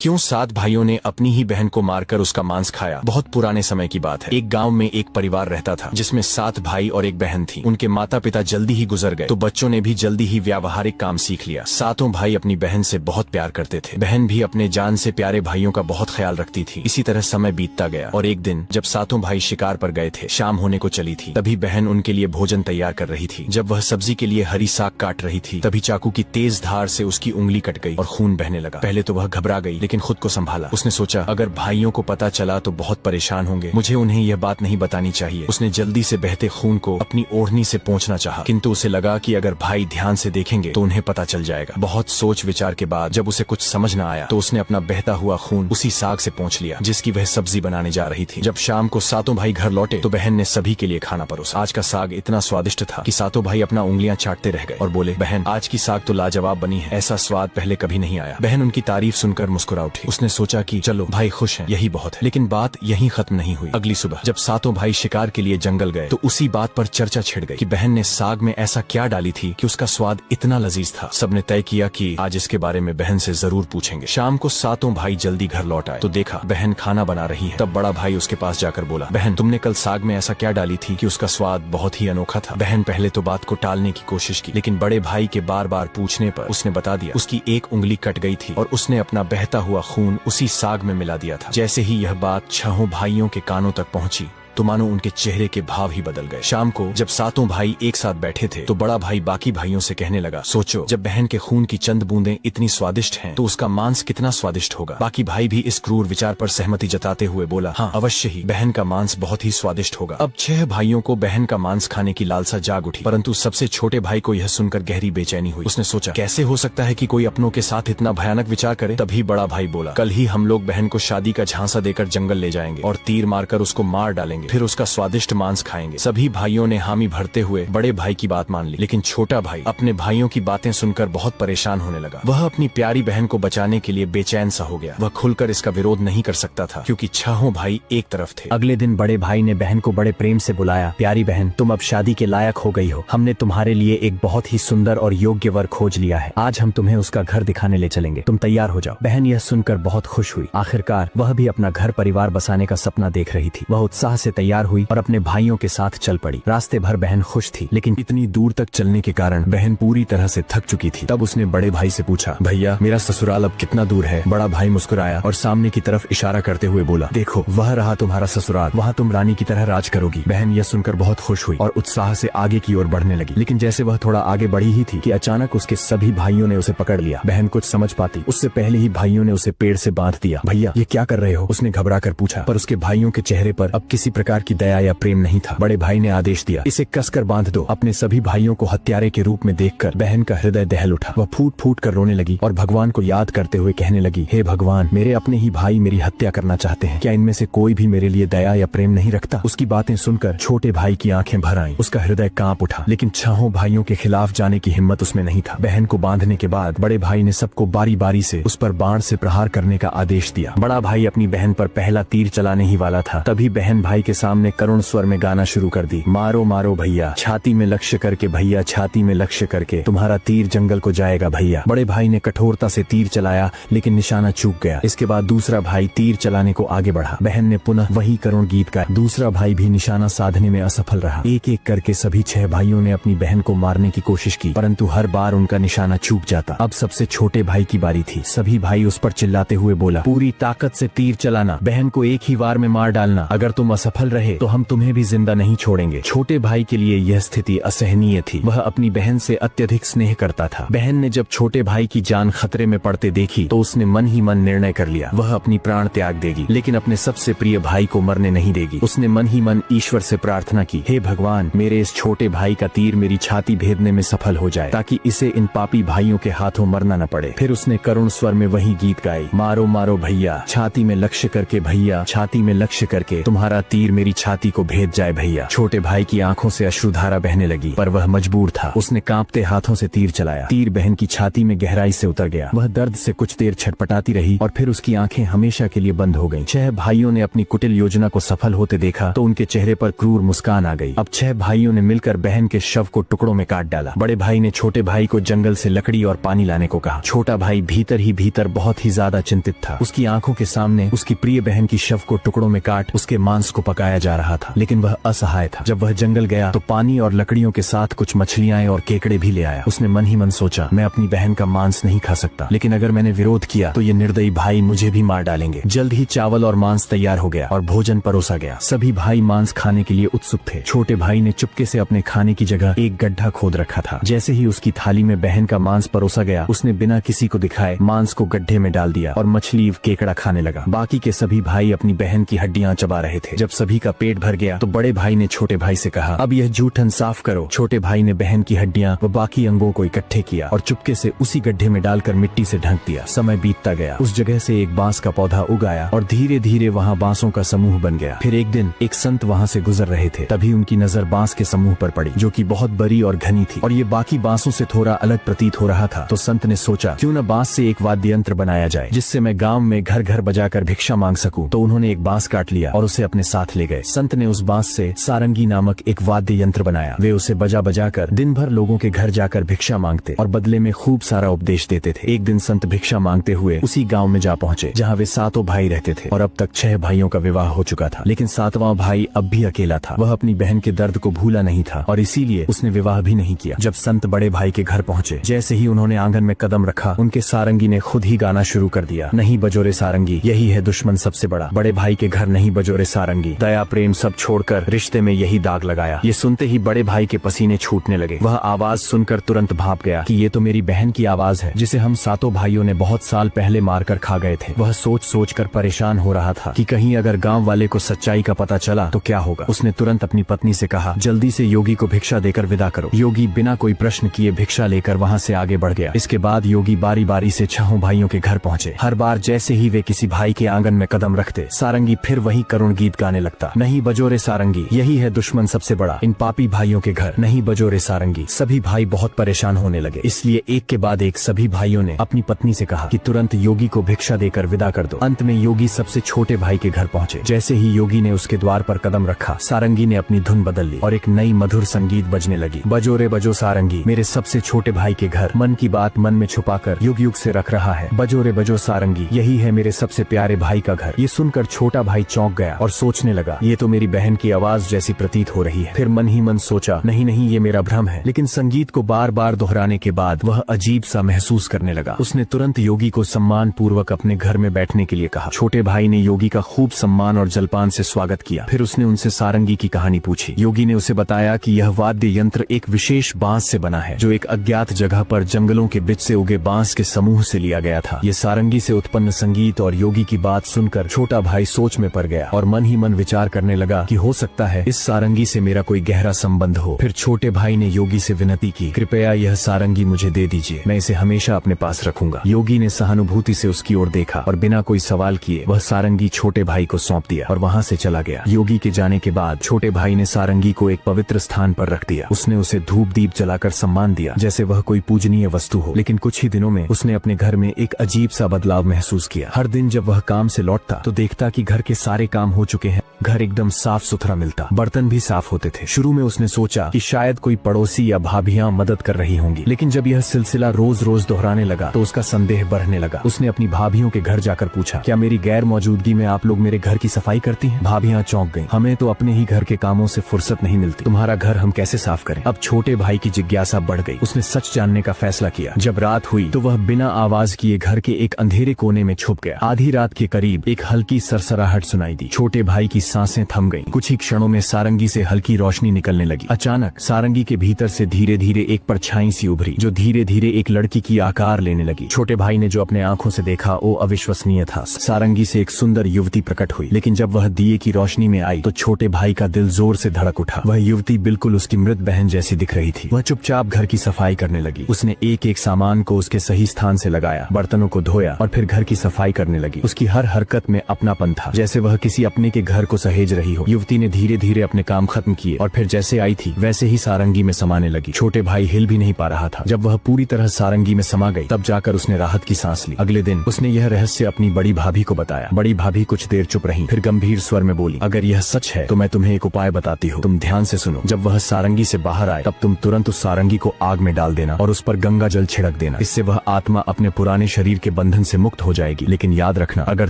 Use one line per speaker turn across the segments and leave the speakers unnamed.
क्यों 7 भाइयों ने अपनी ही बहन को मारकर उसका मांस खाया। बहुत पुराने समय की बात है। एक गांव में एक परिवार रहता था जिसमें 7 भाई और एक बहन थी। उनके माता पिता जल्दी ही गुजर गए तो बच्चों ने भी जल्दी ही व्यावहारिक काम सीख लिया। 7 भाई अपनी बहन से बहुत प्यार करते थे। बहन भी अपने जान से प्यारे भाइयों का बहुत ख्याल रखती थी। इसी तरह समय बीतता गया और एक दिन जब 7 भाई शिकार पर गए थे, शाम होने को चली थी, तभी बहन उनके लिए भोजन तैयार कर रही थी। जब वह सब्जी के लिए हरी साग काट रही थी, तभी चाकू की तेज धार से उसकी उंगली कट गई और खून बहने लगा। पहले तो वह घबरा गई, लेकिन खुद को संभाला। उसने सोचा, अगर भाइयों को पता चला तो बहुत परेशान होंगे, मुझे उन्हें यह बात नहीं बतानी चाहिए। उसने जल्दी से बहते खून को अपनी ओढ़नी से पोंछना चाहा, किंतु उसे लगा कि अगर भाई ध्यान से देखेंगे तो उन्हें पता चल जाएगा। बहुत सोच विचार के बाद जब उसे कुछ समझ न आया तो उसने अपना बहता हुआ खून उसी साग से पोंछ लिया जिसकी वह सब्जी बनाने जा रही थी। जब शाम को 7 भाई घर लौटे तो बहन ने सभी के लिए खाना परोसा। आज का साग इतना स्वादिष्ट था कि 7 भाई अपना उंगलियां चाटते रह गए और बोले, बहन आज की साग तो लाजवाब बनी है, ऐसा स्वाद पहले कभी नहीं आया। बहन उनकी तारीफ सुनकर मुस्कुरा उठी। उसने सोचा कि चलो भाई खुश हैं, यही बहुत है। लेकिन बात यहीं खत्म नहीं हुई। अगली सुबह जब 7 भाई शिकार के लिए जंगल गए तो उसी बात पर चर्चा छिड़ गई कि बहन ने साग में ऐसा क्या डाली थी कि उसका स्वाद इतना लजीज था। सबने तय किया कि आज इसके बारे में बहन से जरूर पूछेंगे। शाम को 7 भाई जल्दी घर लौट आए तो देखा बहन खाना बना रही है। तब बड़ा भाई उसके पास जाकर बोला, बहन तुमने कल साग में ऐसा क्या डाली थी कि उसका स्वाद बहुत ही अनोखा था। बहन पहले तो बात को टालने की कोशिश की, लेकिन बड़े भाई के बार बार पूछने पर उसने बता दिया। उसकी एक उंगली कट गई थी और उसने अपना बहता हुआ खून उसी साग में मिला दिया था। जैसे ही यह बात 6 भाइयों के कानों तक पहुंची तो मानो उनके चेहरे के भाव ही बदल गए। शाम को जब 7 भाई एक साथ बैठे थे तो बड़ा भाई बाकी भाइयों से कहने लगा, सोचो जब बहन के खून की चंद बूंदें इतनी स्वादिष्ट हैं तो उसका मांस कितना स्वादिष्ट होगा। बाकी भाई भी इस क्रूर विचार पर सहमति जताते हुए बोला, हाँ अवश्य ही, बहन का मांस बहुत ही स्वादिष्ट होगा। अब 6 भाइयों को बहन का मांस खाने की लालसा जाग उठी, परंतु सबसे छोटे भाई को यह सुनकर गहरी बेचैनी हुई। उसने सोचा, कैसे हो सकता है कि कोई अपनों के साथ इतना भयानक विचार करे। तभी बड़ा भाई बोला, कल ही हम लोग बहन को शादी का झांसा देकर जंगल ले जाएंगे और तीर मारकर उसको मार डालेंगे, फिर उसका स्वादिष्ट मांस खाएंगे। सभी भाइयों ने हामी भरते हुए बड़े भाई की बात मान ली, लेकिन छोटा भाई अपने भाइयों की बातें सुनकर बहुत परेशान होने लगा। वह अपनी प्यारी बहन को बचाने के लिए बेचैन सा हो गया। वह खुलकर इसका विरोध नहीं कर सकता था क्योंकि 6 भाई एक तरफ थे।
अगले दिन बड़े भाई ने बहन को बड़े प्रेम से बुलाया, प्यारी बहन तुम अब शादी के लायक हो गई हो। हमने तुम्हारे लिए एक बहुत ही सुंदर और योग्य वर खोज लिया है। आज हम तुम्हें उसका घर दिखाने ले चलेंगे, तुम तैयार हो जाओ। बहन यह सुनकर बहुत खुश हुई। आखिरकार वह भी अपना घर परिवार बसाने का सपना देख रही थी। वह उत्साह से तैयार हुई और अपने भाइयों के साथ चल पड़ी। रास्ते भर बहन खुश थी, लेकिन
इतनी दूर तक चलने के कारण बहन पूरी तरह से थक चुकी थी। तब उसने बड़े भाई से पूछा, भैया मेरा ससुराल अब कितना दूर है। बड़ा भाई मुस्कुराया और सामने की तरफ इशारा करते हुए बोला, देखो वह रहा तुम्हारा ससुराल, वहाँ तुम रानी की तरह राज करोगी। बहन यह सुनकर बहुत खुश हुई और उत्साह से आगे की ओर बढ़ने लगी। लेकिन जैसे वह थोड़ा आगे बढ़ी ही थी कि अचानक उसके सभी भाइयों ने उसे पकड़ लिया। बहन कुछ समझ पाती उससे पहले ही भाइयों ने उसे पेड़ से बांध दिया। भैया ये क्या कर रहे हो, उसने घबरा कर पूछा, पर उसके भाइयों के चेहरे पर अब किसी प्रकार की दया या प्रेम नहीं था। बड़े भाई ने आदेश दिया, इसे कसकर बांध दो। अपने सभी भाइयों को हत्यारे के रूप में देखकर बहन का हृदय दहल उठा। वह फूट फूट कर रोने लगी और भगवान को याद करते हुए कहने लगी, हे भगवान, मेरे अपने ही भाई मेरी हत्या करना चाहते हैं, क्या इनमें से कोई भी मेरे लिए दया या प्रेम नहीं रखता। उसकी बातें सुनकर छोटे भाई की आंखें भर आईं। उसका हृदय कांप उठा, लेकिन 6 भाइयों के खिलाफ जाने की हिम्मत उसमें नहीं था। बहन को बांधने के बाद बड़े भाई ने सबको बारी बारी से उस पर बाण से प्रहार करने का आदेश दिया। बड़ा भाई अपनी बहन पर पहला तीर चलाने ही वाला था, तभी बहन भाई के सामने करुण स्वर में गाना शुरू कर दी, मारो मारो भैया, छाती में लक्ष्य करके भैया, छाती में लक्ष्य करके, तुम्हारा तीर जंगल को जाएगा भैया। बड़े भाई ने कठोरता से तीर चलाया, लेकिन निशाना चूक गया। इसके बाद दूसरा भाई तीर चलाने को आगे बढ़ा। बहन ने पुनः वही करुण गीत गाया। दूसरा भाई भी निशाना साधने में असफल रहा। एक एक करके सभी 6 भाइयों ने अपनी बहन को मारने की कोशिश की, परंतु हर बार उनका निशाना चूक जाता। अब सबसे छोटे भाई की बारी थी। सभी भाई उस पर चिल्लाते हुए बोला, पूरी ताकत से तीर चलाना, बहन को एक ही वार में मार डालना। अगर तुम असफल रहे तो हम तुम्हें भी जिंदा नहीं छोड़ेंगे। छोटे भाई के लिए यह स्थिति असहनीय थी। वह अपनी बहन से अत्यधिक स्नेह करता था। बहन ने जब छोटे भाई की जान खतरे में पड़ते देखी तो उसने मन ही मन निर्णय कर लिया, वह अपनी प्राण त्याग देगी, लेकिन अपने सबसे प्रिय भाई को मरने नहीं देगी। उसने मन ही मन ईश्वर से प्रार्थना की, हे भगवान, मेरे इस छोटे भाई का तीर मेरी छाती भेदने में सफल हो जाए, ताकि इसे इन पापी भाइयों के हाथों मरना न पड़े। फिर उसने करुण स्वर में वही गीत गाई, मारो मारो भैया, छाती में लक्ष्य करके भैया, छाती में लक्ष्य करके, तुम्हारा तीर
मेरी छाती को भेद जाए भैया। छोटे भाई की आंखों से अश्रुधारा बहने लगी, पर वह मजबूर था। उसने कांपते हाथों से तीर चलाया। तीर बहन की छाती में गहराई से उतर गया। वह दर्द से कुछ देर छटपटाती रही और फिर उसकी आंखें हमेशा के लिए बंद हो गईं। 6 भाइयों ने अपनी कुटिल योजना को सफल होते देखा तो उनके चेहरे पर क्रूर मुस्कान आ गई। अब 6 भाइयों ने मिलकर बहन के शव को टुकड़ों में काट डाला। बड़े भाई ने छोटे भाई को जंगल से लकड़ी और पानी लाने को कहा। छोटा भाई भीतर ही भीतर बहुत ही ज्यादा चिंतित था। उसकी आंखों के सामने उसकी प्रिय बहन की शव को टुकड़ों में काट उसके मांस को पकाया जा रहा था, लेकिन वह असहाय था। जब वह जंगल गया तो पानी और लकड़ियों के साथ कुछ मछलियां और केकड़े भी ले आया। उसने मन ही मन सोचा, मैं अपनी बहन का मांस नहीं खा सकता, लेकिन अगर मैंने विरोध किया तो ये निर्दयी भाई मुझे भी मार डालेंगे। जल्द ही चावल और मांस तैयार हो गया और भोजन परोसा गया। सभी भाई मांस खाने के लिए उत्सुक थे। छोटे भाई ने चुपके से अपने खाने की जगह एक गड्ढा खोद रखा था। जैसे ही उसकी थाली में बहन का मांस परोसा गया, उसने बिना किसी को दिखाए मांस को गड्ढे में डाल दिया और मछली केकड़ा खाने लगा। बाकी के सभी भाई अपनी बहन की हड्डियां चबा रहे थे। जब सभी का पेट भर गया तो बड़े भाई ने छोटे भाई से कहा, अब यह जूठन साफ करो। छोटे भाई ने बहन की हड्डियां व बाकी अंगों को इकट्ठे किया और चुपके से उसी गड्ढे में डालकर मिट्टी से ढक दिया। समय बीतता गया। उस जगह से एक बांस का पौधा उग आया और धीरे धीरे वहाँ बांसों का समूह बन गया। फिर एक दिन एक संत वहाँ से गुजर रहे थे, तभी उनकी नजर बांस के समूह पर पड़ी, जो कि बहुत बड़ी और घनी थी और ये बाकी बांसों से थोड़ा अलग प्रतीत हो रहा था। तो संत ने सोचा, क्यों न बांस से एक वाद्य यंत्र बनाया जाए जिससे मैं गांव में घर घर बजाकर भिक्षा मांग सकूं। तो उन्होंने एक बांस काट लिया और उसे अपने साथ ले गए। संत ने उस बांस से सारंगी नामक एक वाद्य यंत्र बनाया। वे उसे बजा बजा कर दिन भर लोगों के घर जाकर भिक्षा मांगते और बदले में खूब सारा उपदेश देते थे। एक दिन संत भिक्षा मांगते हुए उसी गांव में जा पहुंचे जहां वे 7 भाई रहते थे और अब तक 6 भाइयों का विवाह हो चुका था, लेकिन 7वां भाई अब भी अकेला था। वह अपनी बहन के दर्द को भूला नहीं था और इसीलिए उसने विवाह भी नहीं किया। जब संत बड़े भाई के घर पहुंचे, जैसे ही उन्होंने आंगन में कदम रखा, उनके सारंगी ने खुद ही गाना शुरू कर दिया, नहीं बजोरे सारंगी, यही है दुश्मन सबसे बड़ा। बड़े भाई के घर नहीं बजोरे सारंगी, दया प्रेम सब छोड़कर रिश्ते में यही दाग लगाया। ये सुनते ही बड़े भाई के पसीने छूटने लगे। वह आवाज सुनकर तुरंत भाप गया कि ये तो मेरी बहन की आवाज है, जिसे हम 7 भाइयों ने बहुत साल पहले मारकर खा गए थे। वह सोच सोच कर परेशान हो रहा था कि कहीं अगर गांव वाले को सच्चाई का पता चला तो क्या होगा। उसने तुरंत अपनी पत्नी से कहा, जल्दी से योगी को भिक्षा देकर विदा करो। योगी बिना कोई प्रश्न किए भिक्षा लेकर वहाँ से आगे बढ़ गया। इसके बाद योगी बारी बारी से 6 भाइयों के घर पहुँचे। हर बार जैसे ही वे किसी भाई के आंगन में कदम रखते, सारंगी फिर वही करुण गीत गाने लगता, नहीं बजोरे सारंगी, यही है दुश्मन सबसे बड़ा, इन पापी भाइयों के घर नहीं बजोरे सारंगी। सभी भाई बहुत परेशान होने लगे, इसलिए एक के बाद एक सभी भाइयों ने अपनी पत्नी से कहा कि तुरंत योगी को भिक्षा देकर विदा कर दो। अंत में योगी सबसे छोटे भाई के घर पहुँचे। जैसे ही योगी ने उसके द्वार पर कदम रखा, सारंगी ने अपनी धुन बदल ली और एक नई मधुर संगीत बजने लगी, बजोरे बजो सारंगी, मेरे सबसे छोटे भाई के घर, मन की बात मन में छुपाकर युग युग से रख रहा है, बजोरे बजो सारंगी, यही है मेरे सबसे प्यारे भाई का घर। ये सुनकर छोटा भाई चौंक गया और सोचने लगा, ये तो मेरी बहन की आवाज जैसी प्रतीत हो रही है। फिर मन ही मन सोचा, नहीं नहीं ये मेरा भ्रम है। लेकिन संगीत को बार बार दोहराने के बाद वह अजीब सा महसूस करने लगा। उसने तुरंत योगी को सम्मान पूर्वक अपने घर में बैठने के लिए कहा। छोटे भाई ने योगी का खूब सम्मान और जलपान से स्वागत किया। फिर उसने उनसे सारंगी की कहानी पूछी। योगी ने उसे बताया कि यह वाद्य यंत्र एक विशेष बांस से बना है, जो एक अज्ञात जगह पर जंगलों के बीच से उगे बांस के समूह से लिया गया था। ये सारंगी से उत्पन्न संगीत और योगी की बात सुनकर छोटा भाई सोच में पड़ गया और मन ही मन विचार करने लगा कि हो सकता है इस सारंगी से मेरा कोई गहरा संबंध हो। फिर छोटे भाई ने योगी से विनती की, कृपया यह सारंगी मुझे दे दीजिए, मैं इसे हमेशा अपने पास रखूंगा। योगी ने सहानुभूति से उसकी ओर देखा और बिना कोई सवाल किए वह सारंगी छोटे भाई को सौंप दिया और वहाँ से चला गया। योगी के जाने के बाद छोटे भाई ने सारंगी को एक पवित्र स्थान पर रख दिया। उसने उसे धूप दीप जलाकर सम्मान दिया जैसे वह कोई पूजनीय वस्तु हो। लेकिन कुछ ही दिनों में उसने अपने घर में एक अजीब सा बदलाव महसूस किया। हर दिन जब वह काम से लौटता तो देखता कि घर के सारे काम हो चुके हैं, घर एकदम साफ सुथरा मिलता, बर्तन भी साफ होते थे। शुरू में उसने सोचा कि शायद कोई पड़ोसी या भाभियां मदद कर रही होंगी, लेकिन जब यह सिलसिला रोज रोज दोहराने लगा तो उसका संदेह बढ़ने लगा। उसने अपनी भाभियों के घर जाकर पूछा, क्या मेरी गैर मौजूदगी में आप लोग मेरे घर की सफाई करती हैं? भाभियां चौंक गईं, हमें तो अपने ही घर के कामों से फुर्सत नहीं मिलती, तुम्हारा घर हम कैसे साफ करें? अब छोटे भाई की जिज्ञासा बढ़ गई। उसने सच जानने का फैसला किया। जब रात हुई तो वह बिना आवाज किए घर के एक अंधेरे कोने में छुप गया। आधी रात के करीब एक हल्की सरसराहट सुनाई दी। छोटे भाई की सांसें थम गईं। कुछ ही क्षणों में सारंगी से हल्की रोशनी निकलने लगी। अचानक सारंगी के भीतर से धीरे धीरे एक परछाई सी उभरी, जो धीरे धीरे एक लड़की की आकार लेने लगी। छोटे भाई ने जो अपने आंखों से देखा वो अविश्वसनीय था। सारंगी से एक सुंदर युवती प्रकट हुई, लेकिन जब वह दिए की रोशनी में आई तो छोटे भाई का दिल जोर से धड़क उठा। वह युवती बिल्कुल उसकी मृत बहन जैसी दिख रही थी। वह चुपचाप घर की सफाई करने लगी। उसने एक एक सामान को उसके सही स्थान से लगाया, बर्तनों को धोया और फिर घर की सफाई करने लगी। उसकी हर हरकत में अपनापन था, जैसे वह किसी अपने के घर को सहेज रही हो। युवती ने धीरे धीरे अपने काम खत्म किए और फिर जैसे आई थी वैसे ही सारंगी में समाने लगी। छोटे भाई हिल भी नहीं पा रहा था। जब वह पूरी तरह सारंगी में समा गई तब जाकर उसने राहत की सांस ली। अगले दिन उसने यह रहस्य अपनी बड़ी भाभी को बताया। बड़ी भाभी कुछ देर चुप रही, फिर गंभीर स्वर में बोली, अगर यह सच है तो मैं तुम्हें एक उपाय बताती हूँ, तुम ध्यान से सुनो। जब वह सारंगी से बाहर आए तब तुम तुरंत उस सारंगी को आग में डाल देना और उस पर गंगा जल छिड़क देना। इससे वह आत्मा अपने पुराने शरीर के बंधन से मुक्त हो जाएगी। लेकिन याद रखना, अगर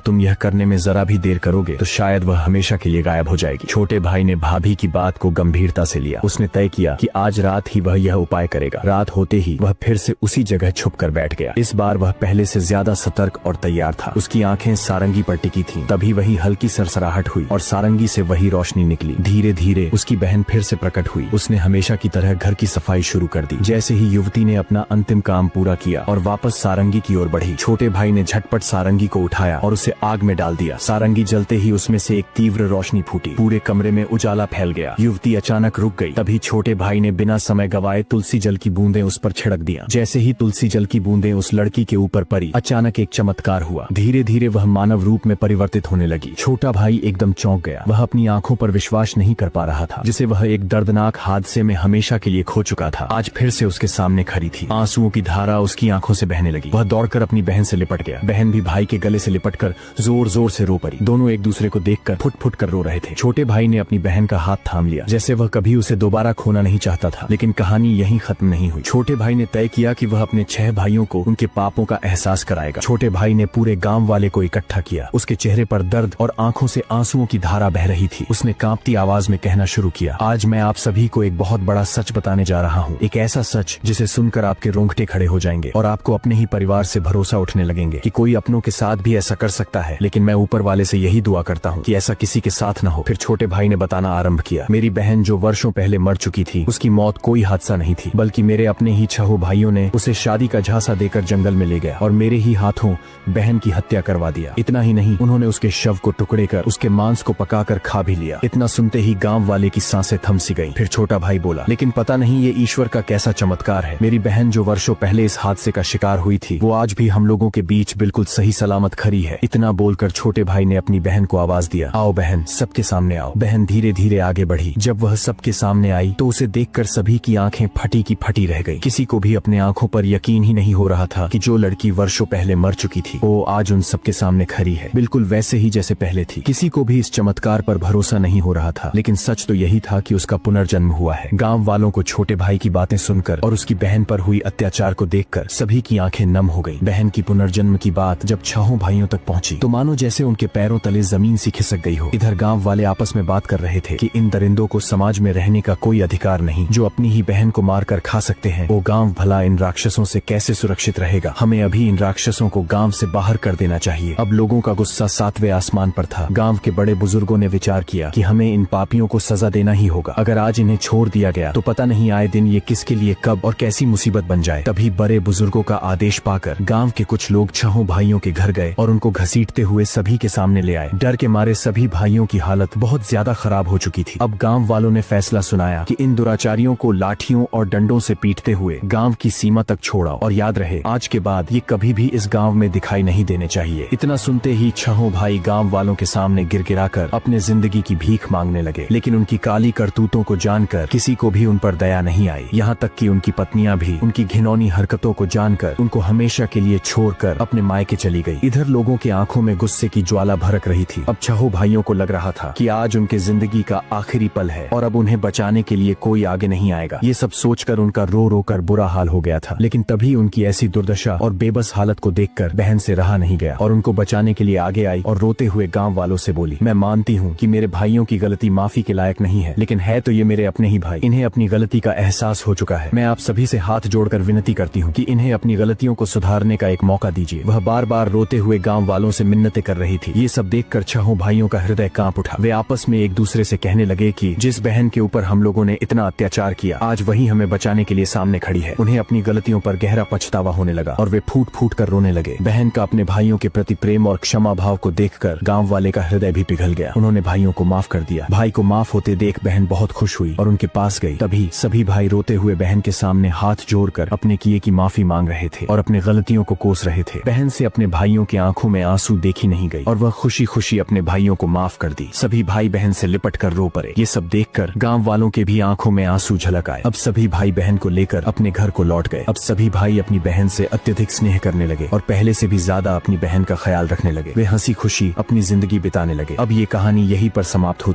तुम यह करने में जरा भी देर करोगे तो शायद वह हमेशा के लिए गायब हो जाएगी। छोटे भाई ने भाभी की बात को गंभीरता से लिया। उसने तय किया कि आज रात ही वह यह उपाय करेगा। रात होते ही वह फिर से उसी जगह छुप कर बैठ गया। इस बार वह पहले से ज्यादा सतर्क और तैयार था। उसकी आंखें सारंगी पर टिकी थीं। तभी वही हल्की सरसराहट हुई और सारंगी से वही रोशनी निकली। धीरे धीरे उसकी बहन फिर से प्रकट हुई। उसने हमेशा की तरह घर की सफाई शुरू कर दी। जैसे ही युवती ने अपना अंतिम काम पूरा किया और वापस सारंगी की ओर बढ़ी, छोटे भाई ने झटपट सारंगी को उठाया और उसे आग में डाल दिया। सारंगी जलते ही उसमें से एक तीव्र रोशनी फूटी। पूरे कमरे में उजाला फैल गया। युवती अचानक रुक गई। तभी छोटे भाई ने बिना समय गवाए तुलसी जल की बूंदें उस पर छिड़क दिया। जैसे ही तुलसी जल की बूंदें उस लड़की के ऊपर पड़ी, अचानक एक चमत्कार हुआ। धीरे धीरे वह मानव रूप में परिवर्तित होने लगी। छोटा भाई एकदम चौंक गया। वह अपनी आंखों पर विश्वास नहीं कर पा रहा था, जिसे वह एक दर्दनाक हादसे में हमेशा के लिए खो चुका था। आज फिर से उसके सामने खड़ी थी। आंसुओं की धारा उसकी आंखों से बहने लगी। वह दौड़कर अपनी बहन से लिपट गया। बहन भी भाई के गले से लिपटकर जोर जोर से रो पड़ी। दोनों एक दूसरे को देखकर फुट फुट कर रो रहे थे। छोटे भाई ने अपनी बहन का हाथ थाम लिया, जैसे वह कभी उसे दोबारा खोना नहीं चाहता था। लेकिन कहानी यहीं खत्म नहीं हुई। छोटे भाई ने तय किया कि वह अपने 6 भाइयों को उनके पापों का एहसास कराएगा। छोटे भाई ने पूरे गांव वाले को इकट्ठा किया। उसके चेहरे पर दर्द और आंखों से आंसुओं की धारा बह रही थी। उसने कांपती आवाज में कहना शुरू किया, आज मैं आप सभी को एक बहुत बड़ा सच बताने जा रहा हूँ। एक ऐसा सच जिसे सुनकर आपके रोंगटे खड़े हो जाएंगे और आपको अपने ही परिवार से भरोसा उठने लगेंगे कि कोई अपनों के साथ भी ऐसा कर सकता है। लेकिन मैं ऊपर वाले से यही दुआ करता हूँ कि ऐसा किसी के साथ न हो। फिर छोटे भाई ने बताना आरंभ किया, मेरी बहन जो वर्षों पहले मर चुकी थी, उसकी मौत कोई हादसा नहीं थी, बल्कि मेरे अपने ही 6 भाइयों ने उसे शादी का झांसा देकर जंगल में ले गया और मेरे ही हाथों बहन की हत्या करवा दिया। इतना ही नहीं, उन्होंने उसके शव को टुकड़े कर उसके मांस को पकाकर खा भी लिया। इतना सुनते ही गांव वाले की सांसें थम सी गईं। फिर छोटा भाई बोला, लेकिन पता नहीं ये ईश्वर का कैसा चमत्कार है। मेरी बहन जो वर्षों पहले इस हादसे का शिकार हुई थी, वो आज भी हम लोगों के बीच बिल्कुल सही सलामत खड़ी है। इतना बोलकर छोटे भाई ने अपनी बहन को आवाज दिया, आओ बहन, सबके सामने आओ। बहन धीरे धीरे आगे बढ़ी। जब वह सबके सामने आई तो उसे देखकर सभी की आंखें फटी की फटी रह गई। किसी को भी अपने आंखों पर यकीन ही नहीं हो रहा था कि जो लड़की वर्षों पहले मर चुकी थी वो आज उन सबके सामने खड़ी है, बिल्कुल वैसे ही जैसे पहले थी। किसी को भी इस चमत्कार पर भरोसा नहीं हो रहा था, लेकिन सच तो यही था कि उसका पुनर्जन्म हुआ है। गांव वालों को छोटे भाई की बातें सुनकर और उसकी बहन पर हुई अत्याचार को देखकर सभी की आंखें नम हो गई। बहन की पुनर्जन्म की बात जब 6 भाइयों तक पहुंची तो मानो जैसे उनके पैरों तले जमीन सी खिसक गई हो। इधर गांव वाले आपस में बात कर रहे थे कि इन दरिंदों को समाज में रहने का कोई अधिकार नहीं, जो अपनी ही बहन को मारकर खा सकते हैं। वो गांव भला इन राक्षसों से कैसे सुरक्षित रहेगा। हमें अभी इन राक्षसों को गांव से बाहर कर देना चाहिए। अब लोगों का गुस्सा 7वें आसमान पर था। गांव के बड़े बुजुर्गों ने विचार किया कि हमें इन पापियों को सजा देना ही होगा। अगर आज इन्हें छोड़ दिया गया तो पता नहीं आए दिन ये किसके लिए कब और कैसी मुसीबत बन जाए। तभी बड़े बुजुर्गों का आदेश पाकर गांव के कुछ लोग 6 भाइयों के घर गए और उनको घसीटते हुए सभी के सामने ले आए। डर के मारे सभी भाइयों की हालत बहुत ज्यादा खराब हो चुकी थी। अब गांव वालों ने फैसला सुनाया कि इन दुराचारियों को लाठियों और डंडों से पीटते हुए गांव की सीमा तक छोड़ाओ और याद रहे आज के बाद ये कभी भी इस गांव में दिखाई नहीं देने चाहिए। इतना सुनते ही 6 भाई गांव वालों के सामने गिड़गिड़ाकर अपने जिंदगी की भीख मांगने लगे। लेकिन उनकी काली करतूतों को जानकर किसी को भी उन पर दया नहीं आई। यहाँ तक कि उनकी पत्नियां भी उनकी घिनौनी हरकतों को जानकर उनको हमेशा के लिए छोड़कर अपने मायके चली गई। इधर लोगों के आंखों में गुस्से की ज्वाला भड़क रही थी। अब 6 भाइयों को लग रहा था कि आज उनके जिंदगी का आखिरी पल है और अब उन्हें बचाने के लिए कोई आगे नहीं आएगा। ये सब सोचकर उनका रो रो कर बुरा हाल हो गया था। लेकिन तभी उनकी ऐसी दुर्दशा और बेबस हालत को देखकर बहन से रहा नहीं गया और उनको बचाने के लिए आगे आई और रोते हुए गांव वालों से बोली, मैं मानती हूँ कि मेरे भाइयों की गलती माफी के लायक नहीं है, लेकिन है तो ये मेरे अपने ही भाई। इन्हें अपनी गलती का एहसास हो चुका है। मैं आप सभी से हाथ जोड़कर विनती करती हूँ कि इन्हें अपनी गलतियों को सुधारने का एक मौका दीजिए। वह बार बार रोते हुए गांव वालों से मिन्नतें कर रही थी। ये सब देखकर 6 भाइयों का हृदय कांप उठा। वे आपस में एक दूसरे से कहने लगे कि जिस बहन के ऊपर हम लोगों ने इतना अत्याचार किया, आज वही हमें बचाने के लिए सामने खड़ी है। उन्हें अपनी गलतियों पर गहरा पछतावा होने लगा और वे फूट फूट कर रोने लगे। बहन का अपने भाइयों के प्रति प्रेम और क्षमा भाव को देखकर गांव वाले का हृदय भी पिघल गया। उन्होंने भाइयों को माफ कर दिया। भाई को माफ होते देख बहन बहुत खुश हुई और उनके पास गई। तभी सभी भाई रोते हुए बहन के सामने हाथ जोड़कर अपने किए की माफी मांग रहे थे और अपने गलतियों को कोस रहे थे। बहन से अपने भाइयों की आंखों में आंसू देखी नहीं गई और वह खुशी खुशी अपने भाइयों को माफ माफ कर दी। सभी भाई बहन से लिपट कर रो पड़े। ये सब देखकर गांव वालों के भी आंखों में आंसू झलक आए। अब सभी भाई बहन को लेकर अपने घर को लौट गए। अब सभी भाई अपनी बहन से अत्यधिक स्नेह करने लगे और पहले से भी ज्यादा अपनी बहन का ख्याल रखने लगे। वे हंसी खुशी अपनी जिंदगी बिताने लगे। अब ये कहानी यहीं पर समाप्त होती